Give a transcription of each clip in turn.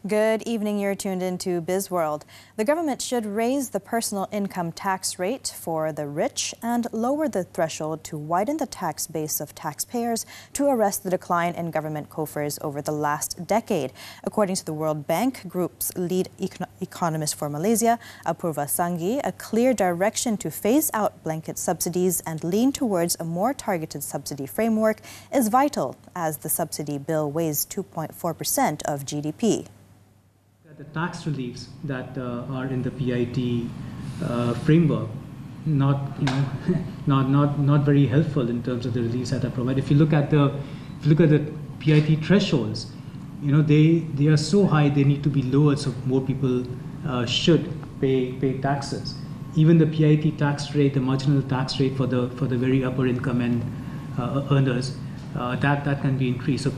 Good evening. You're tuned into Bizworld. The government should raise the personal income tax rate for the rich and lower the threshold to widen the tax base of taxpayers to arrest the decline in government coffers over the last decade. According to the World Bank Group's lead economist for Malaysia, Apurva Sanghi, a clear direction to phase out blanket subsidies and lean towards a more targeted subsidy framework is vital, as the subsidy bill weighs 2.4% of GDP. The tax reliefs that are in the PIT framework, not very helpful in terms of the reliefs that are provided. If you look at the PIT thresholds, they are so high they need to be lowered so more people should pay taxes. Even the PIT tax rate, the marginal tax rate for the very upper income and earners, that can be increased. So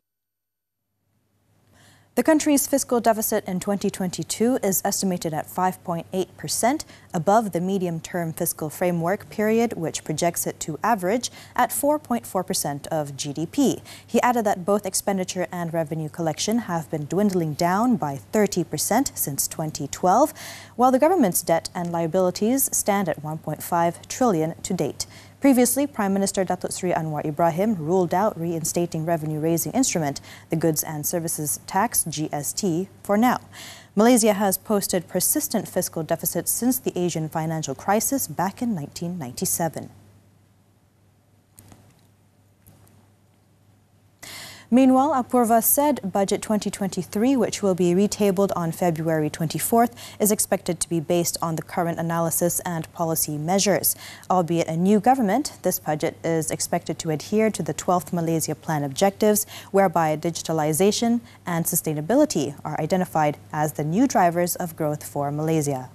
the country's fiscal deficit in 2022 is estimated at 5.8%, above the medium-term fiscal framework period, which projects it to average at 4.4% of GDP. He added that both expenditure and revenue collection have been dwindling down by 30% since 2012, while the government's debt and liabilities stand at 1.5 trillion to date. Previously, Prime Minister Datuk Seri Anwar Ibrahim ruled out reinstating revenue-raising instrument, the Goods and Services Tax, GST, for now. Malaysia has posted persistent fiscal deficits since the Asian financial crisis back in 1997. Meanwhile, Apurva said Budget 2023, which will be retabled on February 24th, is expected to be based on the current analysis and policy measures. Albeit a new government, this budget is expected to adhere to the 12th Malaysia Plan objectives, whereby digitalization and sustainability are identified as the new drivers of growth for Malaysia.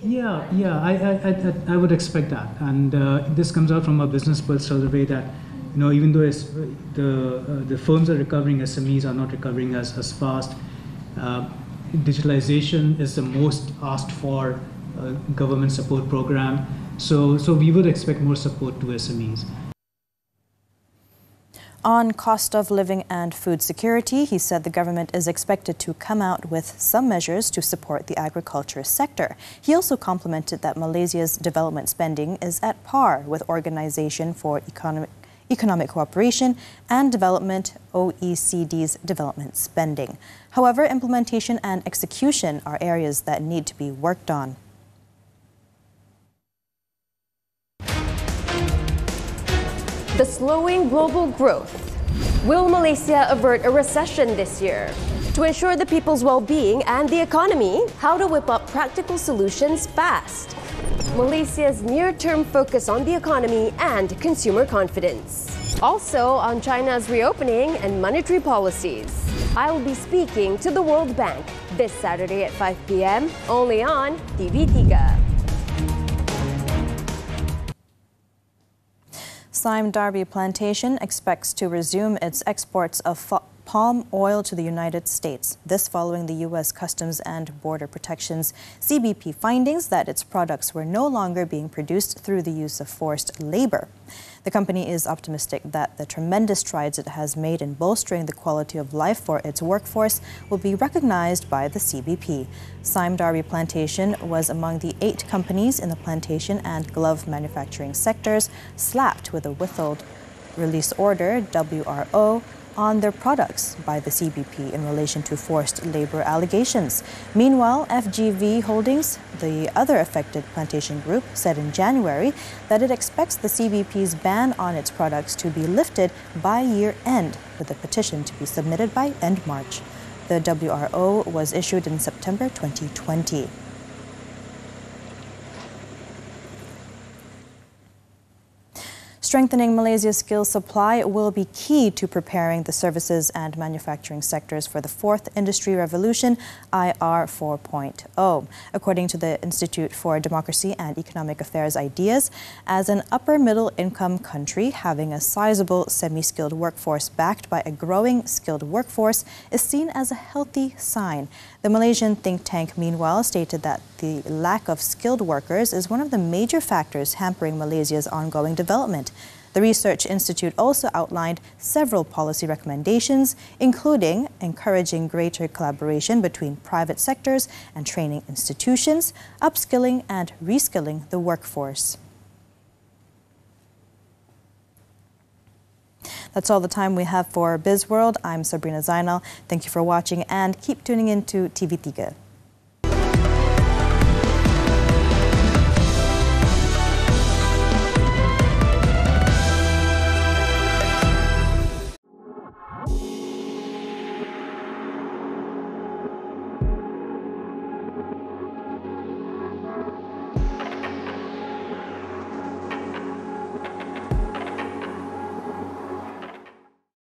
Yeah, I would expect that. And this comes out from a Business World survey that even though the firms are recovering, SMEs are not recovering as fast. Digitalization is the most asked for government support program. So we would expect more support to SMEs. On cost of living and food security, he said the government is expected to come out with some measures to support the agriculture sector. He also complimented that Malaysia's development spending is at par with Organisation for Economic Cooperation and Development, OECD's development spending. However, implementation and execution are areas that need to be worked on. The slowing global growth. Will Malaysia avert a recession this year? To ensure the people's well-being and the economy, how to whip up practical solutions fast. Malaysia's near-term focus on the economy and consumer confidence. Also on China's reopening and monetary policies. I will be speaking to the World Bank this Saturday at 5 p.m. only on TV3. Sime Darby plantation expects to resume its exports of palm oil to the United States. This following the U.S. Customs and Border Protection's CBP findings that its products were no longer being produced through the use of forced labor. The company is optimistic that the tremendous strides it has made in bolstering the quality of life for its workforce will be recognized by the CBP. Sime Darby Plantation was among the 8 companies in the plantation and glove manufacturing sectors slapped with a withhold release order, WRO, on their products by the CBP in relation to forced labor allegations. Meanwhile, FGV Holdings, the other affected plantation group, said in January that it expects the CBP's ban on its products to be lifted by year-end, with a petition to be submitted by end March. The WRO was issued in September 2020. Strengthening Malaysia's skills supply will be key to preparing the services and manufacturing sectors for the fourth industry revolution, IR 4.0. According to the Institute for Democracy and Economic Affairs Ideas, as an upper-middle income country, having a sizable semi-skilled workforce backed by a growing skilled workforce is seen as a healthy sign. The Malaysian think tank, meanwhile, stated that the lack of skilled workers is one of the major factors hampering Malaysia's ongoing development. The Research Institute also outlined several policy recommendations, including encouraging greater collaboration between private sectors and training institutions, upskilling and reskilling the workforce. That's all the time we have for Bizworld. I'm Sabrina Zainal. Thank you for watching and keep tuning in to TV3.